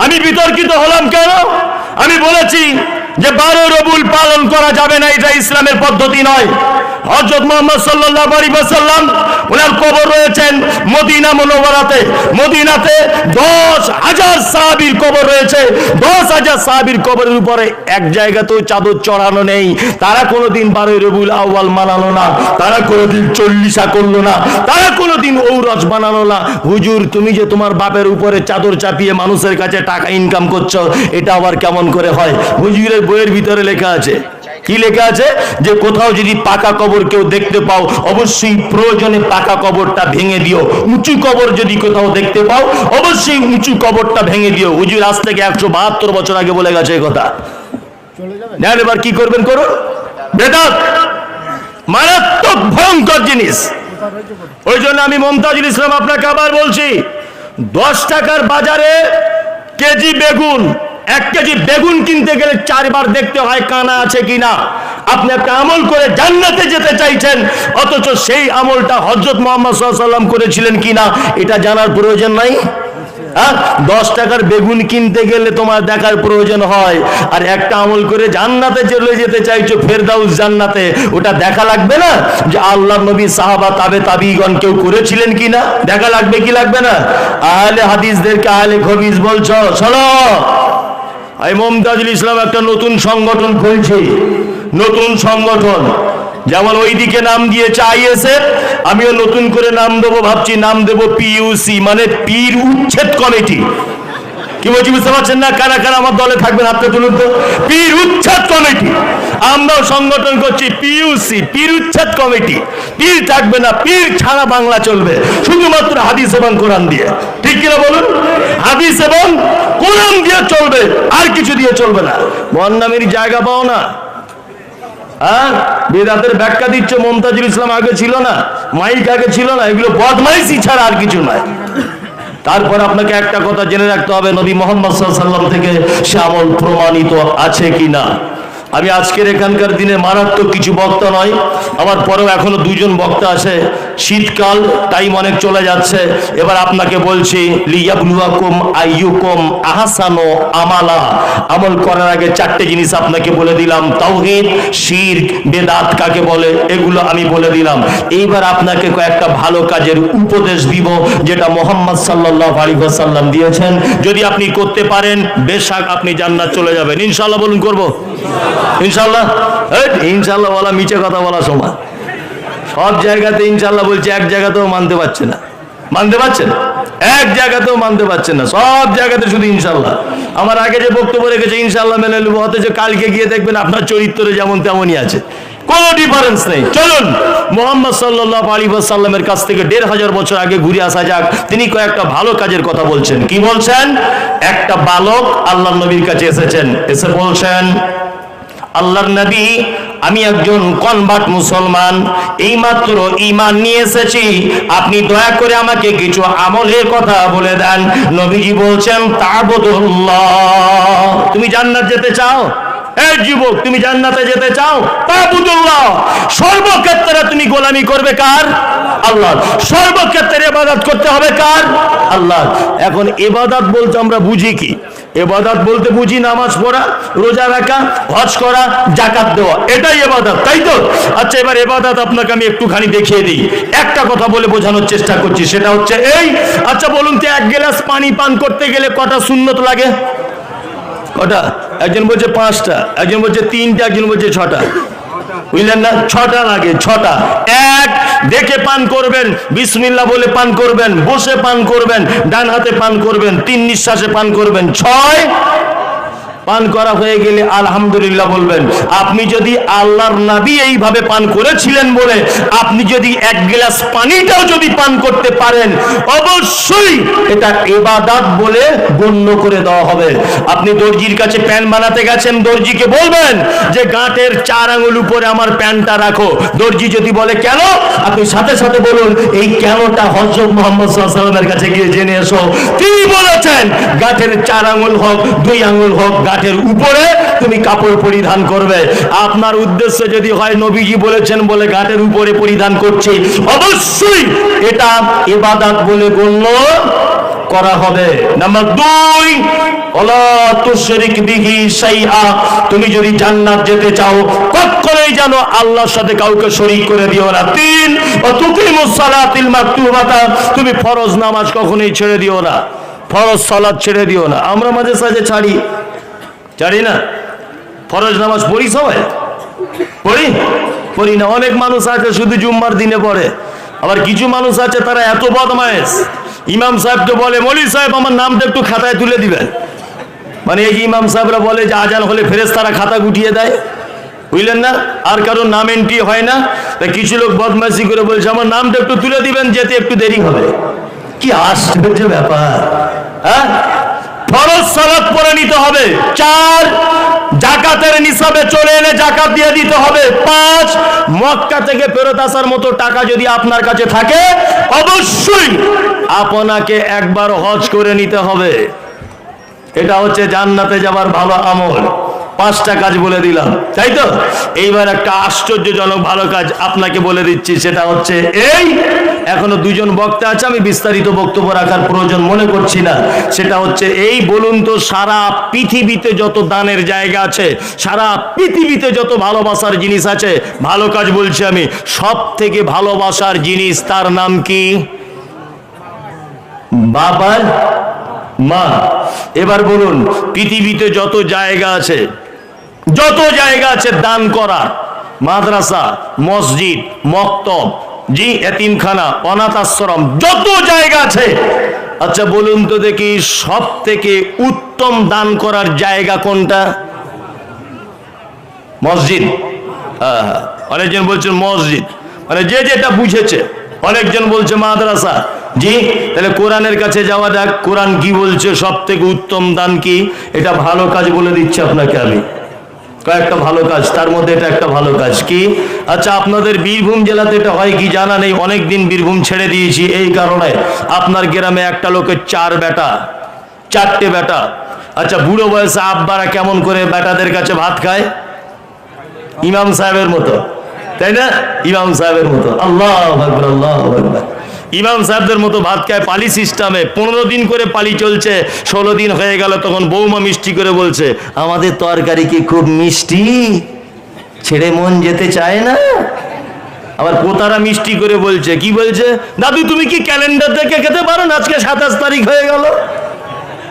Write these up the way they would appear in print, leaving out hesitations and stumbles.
আমি বিতর্কিত হলাম কেন? আমি বলেছি যে 12 রবিউল পালন করা যাবে না, এটা ইসলামের পদ্ধতি নয়। হযরত মুহাম্মদ সাল্লাল্লাহু আলাইহি ওয়াসাল্লাম ওনার কবর রয়েছেন মদিনা মুনাওয়ারাতে। মদিনাতে 10,000 সাহাবীর কবর রয়েছে। 10,000 সাহাবীর কবরের উপরে এক জায়গাতেও চাদর চড়ানো নেই। তারা কোনোদিন 12 রবিউল আউয়াল মানালো না, তারা কোনোদিন 40 করলো না, তারা কোনোদিন ঔরস বানালো না। হুজুর, তুমি যে তোমার বাপের উপরে চাদর চাপিয়ে মানুষের কাছে টাকা ইনকাম করছো, এটা আবার কেমন করে হয়? হুজুরের বইয়ের ভিতরে লেখা আছে, কি লেখা আছে? যে কোথাও যদি পাকা কবর কেউ দেখতে পাও, অবশ্যই প্রয়োজনে পাকা কবরটা ভেঙে দিও। উঁচু কবর যদি কোথাও দেখতে পাও, অবশ্যই উঁচু কবরটা ভেঙে দিও। হুজুর আজ থেকে 172 বছর আগে বলে গেছে এই কথা। নেন, এবার কি করবেন করুন। বেদাত মারাত্মক ভয়ঙ্কর জিনিস। ওই জন্য আমি মমতাজুল ইসলাম আপনাকে আবার বলছি, 10 টাকার বাজারে কেজি বেগুন, 1 কেজি বেগুন কিনতে গেলে 4 বার দেখতে হয় কানা আছে কিনা। আপনি একটা আমল করে জান্নাতে যেতে চাইছেন, অথচ সেই আমলটা হযরত মুহাম্মদ সাল্লাল্লাহু আলাইহি ওয়াসাল্লাম করেছিলেন কিনা এটা জানার প্রয়োজন নাই। 10 টাকার বেগুন কিনতে গেলে তোমার দেখার প্রয়োজন হয়, আর একটা আমল করে জান্নাতে চলে যেতে চাইছো, ফেরদাউস জান্নাতে, ওটা দেখা লাগবে না? যে আল্লাহর নবী, সাহাবা, তাবিঈগণ কেউ করেছিলেন কিনা দেখা লাগবে কি লাগবে না? আহলে হাদিসদেরকে আহলে খবিস বলছো, শোনো, এই মমতাজুল ইসলাম একটা নতুন সংগঠন খুলছে। নতুন সংগঠন, যেমন ওইদিকে নাম দিয়েছে আইএসএফ, আমিও নতুন করে নাম দেবো ভাবছি, নাম দেবো পিইউসি, মানে পীর উচ্ছেদ কমিটি। কি বলছি বুঝতে পারছেন না? কারা কারা আমার দলে থাকবেন হাতটা তুলুন তো। পীর উচ্ছেদ কমিটি। আমরাও সংগঠন করছি পিইউসি, পীর উচ্ছেদ কমিটি। পীর থাকবে না, পীর ছাড়া বাংলা চলবে শুধুমাত্র হাদিস এবং কোরআন দিয়ে। ঠিক কিনা বলুন? হাদিস এবং কোরআন দিয়ে চলবে, আর কিছু দিয়ে চলবে না। বন্নামের জায়গা পাও না। বেদাতের ব্যাখ্যা দিচ্ছে, মমতাজুল ইসলাম আগে ছিল না, মাইক আগে ছিল না, এগুলো বদমাইশি ছাড়া আর কিছু নয়। তারপর আপনাকে একটা কথা জেনে রাখতে হবে, নবী মুহাম্মদ সাল্লাল্লাহু আলাইহি ওয়াসাল্লাম থেকে সে আমল প্রমাণিত আছে কিনা। আমি আজকের এখানকার দিনে মারাত্মক কিছু বক্তা নয়, আমার পরেও এখনো 2 জন বক্তা আছে। শীতকাল, টাইম অনেক চলে যাচ্ছে। এবার আপনাকে বলছি, লিয়াবলুয়াকুম আইয়ুকুম আহসানু আমালা। আমল করার আগে 4টে জিনিস আপনাকে বলে দিলাম। তাওহীদ, শিরক, বেদাত কাকে বলে, এগুলো আমি বলে দিলাম। এইবার আপনাকে কয়েকটা ভালো কাজের উপদেশ দিব, যেটা মুহাম্মদ সাল্লাল্লাহু আলাইহি ওয়াসাল্লাম দিয়েছেন। যদি আপনি করতে পারেন, বেশক আপনি জান্নাত চলে যাবেন ইনশাআল্লাহ। বলুন করব ইনশাআল্লাহ। ইনশাআল্লাহ বলা মিছে কথা বলা সমান। সব জায়গাতে ইনশাআল্লাহ বলছে, এক জায়গাতেও মানতে পারছে না। মানতে পারছেন? এক জায়গাতেও মানতে পারছেন না, সব জায়গাতে শুধু ইনশাআল্লাহ। আমার আগে যে বক্তব্য রেখেছে ইনশাআল্লাহ মেনে নেব, অথচ কালকে গিয়ে দেখবেন আপনার চরিত্রে যেমন তেমনই আছে, কোনো ডিফারেন্স নেই। চলুন মুহাম্মদ সাল্লাল্লাহু আলাইহি ওয়াসাল্লামের কাছ থেকে 1500 বছর আগে ঘুরে আসা যাক। তিনি কয়েকটা ভালো কাজের কথা বলছেন। কি বলছেন? একটা বালক আল্লাহর নবীর কাছে এসেছেন, এসে বলছেন, আল্লাহর নবী, আমি একজন কনভার্ট মুসলমান, এইমাত্র ঈমান নিয়ে এসেছি, আপনি দয়া করে আমাকে কিছু আমলের কথা বলে দেন। নবীজি বলছেন, তা'বুদুল্লাহ। তুমি জান্নাত যেতে চাও? এই যুবক, তুমি জান্নাতে যেতে চাও? তা'বুদুল্লাহ। সর্বক্ষেত্রে তুমি গোলামি করবে কার? আল্লাহ। সর্বক্ষেত্রে ইবাদত করতে হবে কার? আল্লাহ। এখন ইবাদত বলতে আমরা বুঝি কি? ইবাদত বলতে বুঝি নামাজ পড়া, রোজা রাখা, হজ করা, যাকাত দেওয়া, এটাই ইবাদত, তাই তো? আচ্ছা, এবার ইবাদত আপনাকে আমি একটুখানি দেখিয়ে দিই। একটা কথা বলে বোঝানোর চেষ্টা করছি, সেটা হচ্ছে এই, আচ্ছা বলুন তো, 1 গ্লাস পানি পান করতে গেলে কটা সুন্নত লাগে? কটা? একজন বলছে 5টা, একজন বলছে 3টা, একজন বলছে 6টা। বুঝলেন না? 6টা লাগে, 6টা। 1, দেখে পান করবেন, বিসমিল্লাহ বলে পান করবেন, বসে পান করবেন, ডান হাতে পান করবেন, 3 নিঃশ্বাসে পান করবেন। 6, পান করা হয়ে গেলে আলহামদুলিল্লাহ বলবেন। আপনি যদি আল্লাহর নবী এইভাবে পান করেছিলেন বলে আপনি যদি 1 গ্লাস পানিটাও যদি পান করতে পারেন, অবশ্যই এটা ইবাদত বলে গণ্য করে দেওয়া হবে। আপনি দর্জির কাছে প্যান্ট বানাতে গেছেন, দর্জিকে বলবেন যে গাঁটের 4 আঙ্গুল উপরে আমার প্যান্টটা রাখো। দর্জি যদি বলে কেন, আপনি সাথে সাথে বলুন, এই কেনটা হযরত মুহাম্মদ সাল্লাল্লাহু আলাইহি ওয়াসাল্লামের কাছে গিয়ে জেনে এসো। তিনি বলেছেন গাঁটের 4 আঙ্গুল হোক, 2 আঙ্গুল হোক, গাঁটের উপরে তুমি কাপড় পরিধান করবে। আপনার উদ্দেশ্য যদি হয় নবীজি বলেছেন বলে গাঁটের উপরে পরিধান করছি, অবশ্যই এটা ইবাদত বলে গণ্য করা হবে। নাম্বার 2, ওয়ালা তুশরিক বিহি শাইআ, তুমি যদি জান্নাত যেতে চাও কখনোই যেন আল্লাহর সাথে কাউকে শরীক করে দিও না। 3 ওয়া তুকিমুস সালাতিল মাকতুবাতা, তুমি ফরজ নামাজ কখনোই ছেড়ে দিও না, ফরজ সালাত ছেড়ে দিও না। আমরা মাঝে সাঝে ছাড়ি না, ফরজ নামাজ পড়ি, সবাই পড়ি না। অনেক মানুষ আছে শুধু জুম্মার দিনে পড়ে, আবার কিছু মানুষ আছে তারা এত বদমায়েশ, ইমাম সাহেব তো বলে মৌলভী সাহেব আমার নামটা একটু খাতায় তুলে দিবেন, মানে এই যে ইমাম সাহেবরা বলে যে আজান হলে ফেরেশতারা খাতা গুটিয়ে দেয়, বুঝলেন না, আর কারোর নাম এন্ট্রি হয় না, তাই কিছু লোক বদমাইশি করে বলছে আমার নামটা একটু তুলে দিবেন, যেতে একটু দেরি হবে। কি আশ্চর্য ব্যাপার, হ্যাঁ? ফরজ সালাত পড়ে নিতে হবে। 4 যাকাতের নিসাবে চলে এলে যাকাত দিয়ে দিতে হবে। 5 মক্কা থেকে ফেরত আসার মতো টাকা যদি আপনার কাছে থাকে অবশ্যই আপনাকে একবার হজ করে নিতে হবে। এটা হচ্ছে জান্নাতে যাবার ভালো আমল। 5টা কাজ বলে দিলাম, তাই তো? এইবার একটা আশ্চর্যজনক ভালো কাজ আপনাকে বলে দিচ্ছি, সেটা হচ্ছে এই, এখনো 2জন বক্তা আছে, আমি বিস্তারিত বক্তব্য রাখার প্রয়োজন মনে করছি না। সেটা হচ্ছে এই, বলুন তো সারা পৃথিবীতে যত দানের জায়গা আছে, সারা পৃথিবীতে যত ভালোবাসার জিনিস আছে, ভালো কাজ বলছি আমি, সব থেকে ভালোবাসার জিনিস তার নাম কি? বাবার মা। এবার বলুন পৃথিবীতে যত জায়গা আছে দান করার, মাদ্রাসা, মসজিদ, মক্তব, জি এতিমখানা, অনাথ আশ্রম, যত জায়গা আছে, আচ্ছা বলুন তো দেখি সব থেকে উত্তম দান করার জায়গা কোনটা? মসজিদ। অনেকজন বলছেন মসজিদ, মানে যে যেটা বুঝেছে। অনেকজন বলছে মাদ্রাসা। জি, তাহলে কোরআনের কাছে যাওয়া যাক, কোরআন কি বলছে সব থেকে উত্তম দান কি? এটা ভালো কাজ বলে দিচ্ছি আপনাকে আমি, কয়েকটা ভালো কাজ, তার মধ্যে এটা একটা ভালো কাজ। কি? আচ্ছা আপনাদের বীরভূম জেলাতে এটা হয় কি জানা নেই, অনেকদিন বীরভূম ছেড়ে দিয়েছি এই কারণে, আপনার গ্রামে একটা লোকের 4টে বেটা। আচ্ছা বুড়ো বয়সে আব্বারা কেমন করে বেটাদের কাছে ভাত খায়? ইমাম সাহেবের মতো, তাই না? ইমাম সাহেবের মতো, আল্লাহু আকবার, আল্লাহু আকবার। ইমাম সাহেবদের মতো ভাত খায় পালি সিস্টেমে। 15 দিন করে পালি চলছে, 16 দিন হয়ে গেল, তখন বৌমা মিষ্টি করে বলছে আমাদের তরকারি কি খুব মিষ্টি, ছেড়ে মন যেতে চায় না। আবার পোতারা মিষ্টি করে বলছে, কি বলছে? দাদু তুমি কি ক্যালেন্ডার দেখে খেতে পারো না, আজকে 27 তারিখ হয়ে গেল।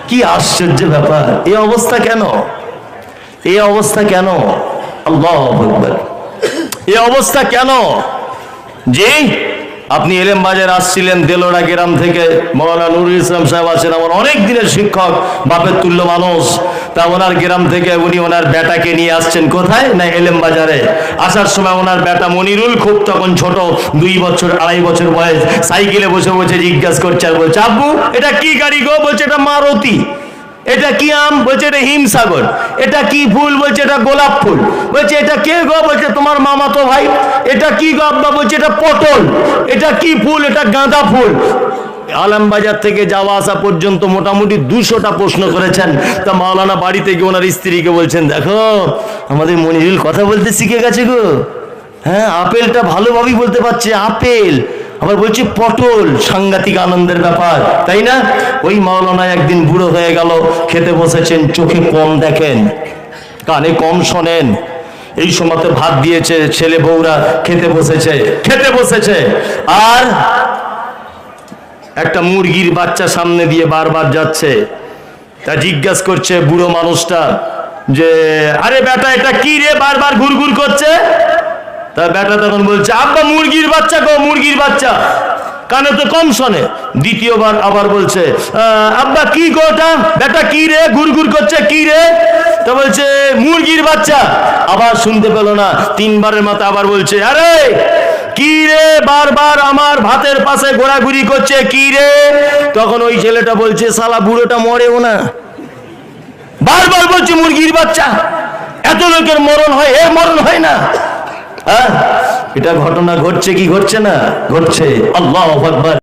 কি আশ্চর্য ব্যাপার, এই অবস্থা কেন? এই অবস্থা কেন? আল্লাহু আকবার, এই অবস্থা কেন? জি, আপনি এলেম বাজার আসছিলেন দেলোড়া গ্রাম থেকে, মৌলানা নুরুল ইসলাম সাহেব আছেন, আমার অনেক দিনের শিক্ষক, বাপের তুল্য মানুষ। তা ওনার গ্রাম থেকে উনি ওনার বেটাকে নিয়ে আসছেন কোথায় না এলেম বাজারে। আসার সময় ওনার বেটা মনিরুল খুব তখন ছোট, 2 বছর 2.5 বছর বয়স, সাইকেলে বসে বসে জিজ্ঞাসা করছে, আর বলছে আব্বু এটা কি গাড়ি গো? বলছে এটা মারুতি। এটা কি আম? বলছে এটা হিমসাগর। এটা কি ফুল? বলছে এটা গোলাপ ফুল। বলছে এটা কে গো? বলছে তোমার মামাতো ভাই। এটা কি গো আব্বা? বলছে এটা পটল। এটা কি ফুল? এটা গাঁদা ফুল। আলমবাজার থেকে যাওয়া আসা পর্যন্ত মোটামুটি 200টা প্রশ্ন করেছেন। তা মাওলানা বাড়িতে গিয়ে ওনার স্ত্রীকে বলছেন, দেখো আমাদের মনিরুল কথা বলতে শিখে গেছে গো, হ্যাঁ আপেলটা ভালোভাবেই বলতে পারছে, আপেল। আবার বলছে পটল, সাংঘাতিক আনন্দের ব্যাপার, তাই না? ওই মাওলানা একদিন বুড়ো হয়ে গেল, খেতে বসেছেন, চোখে কম দেখেন, কানে কম শোনেন। এই সময়তে ভাত দিয়েছে, ছেলে বউরা খেতে বসেছে, আর একটা মুরগির বাচ্চা সামনে দিয়ে বারবার যাচ্ছে। তা জিজ্ঞাসা করছে বুড়ো মানুষটা যে আরে বেটা এটা কি রে বারবার ঘুরঘুর করছে? তা বেটা তখন বলছে আব্বা মুরগির বাচ্চা গো, মুরগির বাচ্চা, কানে তো কম শোনে। দ্বিতীয়বার আবার বলছে আব্বা কি গো ওটা? বেটা কি রে ঘুরঘুর করছে, কি রে? তা বলছে মুরগির বাচ্চা। আবার শুনতে পেল না, 3বারের মতো আবার বলছে আরে কি রে বারবার আমার ভাতের পাশে ঘোরাঘুরি করছে, কি রে? তখন ওই ছেলেটা বলছে শালা বুড়োটা মরেও না, বারবার বলছে মুরগির বাচ্চা। এত লোকের মরণ হয়, এর মরণ হয় না? এটা ঘটনা ঘটছে কি ঘটছে না? ঘটছে। আল্লাহু আকবার।